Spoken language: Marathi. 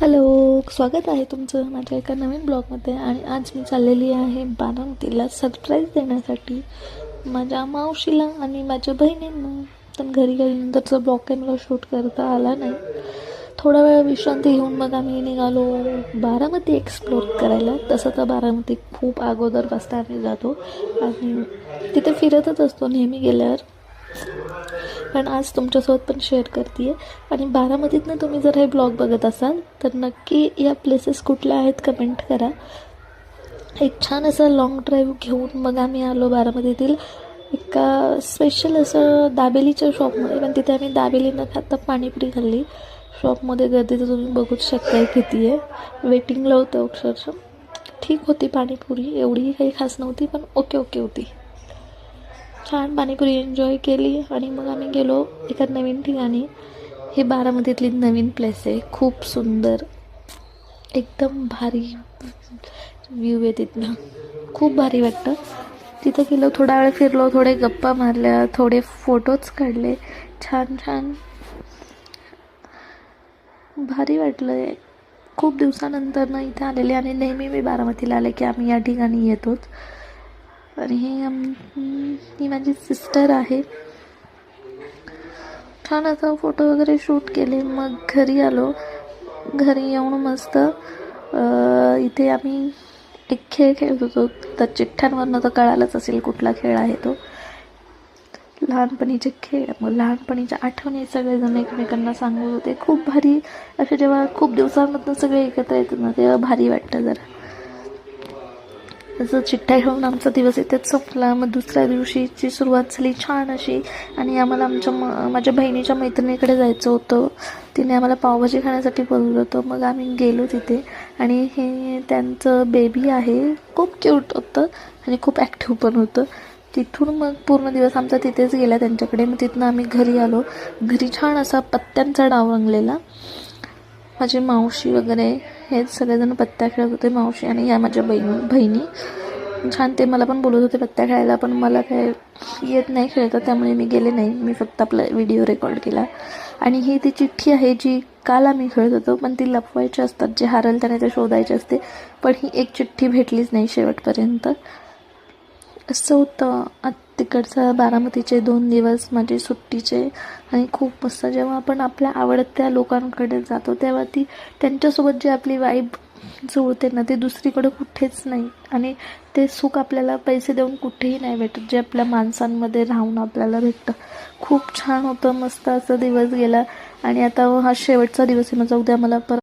हॅलो, स्वागत आहे तुमचं माझ्या एका नवीन ब्लॉगमध्ये. आणि आज मी चाललेली आहे बारामतीला सरप्राईज देण्यासाठी माझ्या मावशीला आणि माझ्या बहिणींना. पण घरी गेल्यानंतरचा ब्लॉग काही मला शूट करता आला नाही. थोडा वेळ विश्रांती घेऊन मग आम्ही निघालो बारामती एक्सप्लोर करायला. तसं तर बारामती खूप अगोदरपासून आम्ही जातो आणि तिथे फिरतच असतो नेहमी गेल्यावर, पण आज तुमच्यासोबत पण शेअर करते आहे. आणि बारामतीतनं तुम्ही जर हे ब्लॉग बघत असाल तर नक्की या प्लेसेस कुठल्या आहेत कमेंट करा. एक छान असा लाँग ड्राईव्ह घेऊन मग आम्ही आलो बारामतीतील एका स्पेशल असं दाबेलीच्या शॉपमध्ये. पण तिथे आम्ही दाबेली न खाता पाणीपुरी खाल्ली. शॉपमध्ये गर्दी तर तुम्ही बघूच शकताय किती आहे. वेटिंगला होतं अक्षरशः. ठीक होती पाणीपुरी, एवढी काही खास नव्हती पण ओके होती. छान पाणीपुरी एन्जॉय केली आणि मग आम्ही गेलो एका नवीन ठिकाणी. ही बारामतीतली नवीन प्लेस आहे, खूप सुंदर, एकदम भारी व्ह्यू आहे तिथनं, खूप भारी वाटतं. तिथं गेलो, थोडा वेळ फिरलो, थोडे गप्पा मारल्या, थोडे फोटोज काढले. छान भारी वाटलं आहे. खूप दिवसानंतर ना इथे आलेले आणि नेहमी मी बारामतीला आले की आम्ही या ठिकाणी येतोच. आणि ही माझी सिस्टर आहे. छान असा फोटो वगैरे शूट केले. मग घरी आलो. घरी येऊन मस्त इथे आम्ही एक खेळ खेळत होतो. तर चिठ्ठ्यांवरनं तर कळालंच असेल कुठला खेळ आहे तो. लहानपणीचे खेळ, मग लहानपणीच्या आठवणी सगळेजण एकमेकांना सांगत होते. खूप भारी असे जेव्हा खूप दिवसांमधून सगळे एकत्र येतात ना तेव्हा भारी वाटतं जरा. तसं चिठ्ठ्या घेऊन आमचा दिवस इथेच संपला. मग दुसऱ्या दिवशीची सुरुवात झाली छान अशी. आणि आम्हाला माझ्या बहिणीच्या मैत्रिणीकडे जायचं होतं. तिने आम्हाला पावभाजी खाण्यासाठी बोलवलं होतं. मग आम्ही गेलो तिथे आणि हे त्यांचं बेबी आहे, खूप क्यूट होतं आणि खूप ॲक्टिव्ह पण होतं. तिथून मग पूर्ण दिवस आमचा तिथेच गेला त्यांच्याकडे. मग तिथनं आम्ही घरी आलो. घरी छान असा पत्त्यांचा डाव रंगलेला. माझी मावशी वगैरे हेच सगळेजण पत्त्या खेळत होते, मावशी आणि ह्या माझ्या बहिणी. छान ते मला पण बोलत होते पत्त्या खेळायला, पण मला काय येत नाही खेळतं, त्यामुळे मी गेले नाही. मी फक्त आपला व्हिडिओ रेकॉर्ड केला. आणि ही ती चिठ्ठी आहे जी काल आम्ही खेळत होतो, पण ती लपवायची असतात, जे हारल त्याने ते शोधायचे असते. पण ही एक चिठ्ठी भेटलीच नाही शेवटपर्यंत. असं होतं. तिकडचा बारामतीचे 2 दिवस माझे सुट्टीचे आणि खूप मस्त. जेव्हा आपण आपल्या आवडत्या लोकांकडे जातो तेव्हा त्यांच्यासोबत जी आपली वाईब जुळते ना ती दुसरीकडे कुठेच नाही. आणि ते सुख आपल्याला पैसे देऊन कुठेही नाही भेटत, जे आपल्या माणसांमध्ये राहून आपल्याला भेटतं. खूप छान होतं, मस्त असं दिवस गेला. आणि आता हा शेवटचा दिवस आहे माझा. उद्या मला परत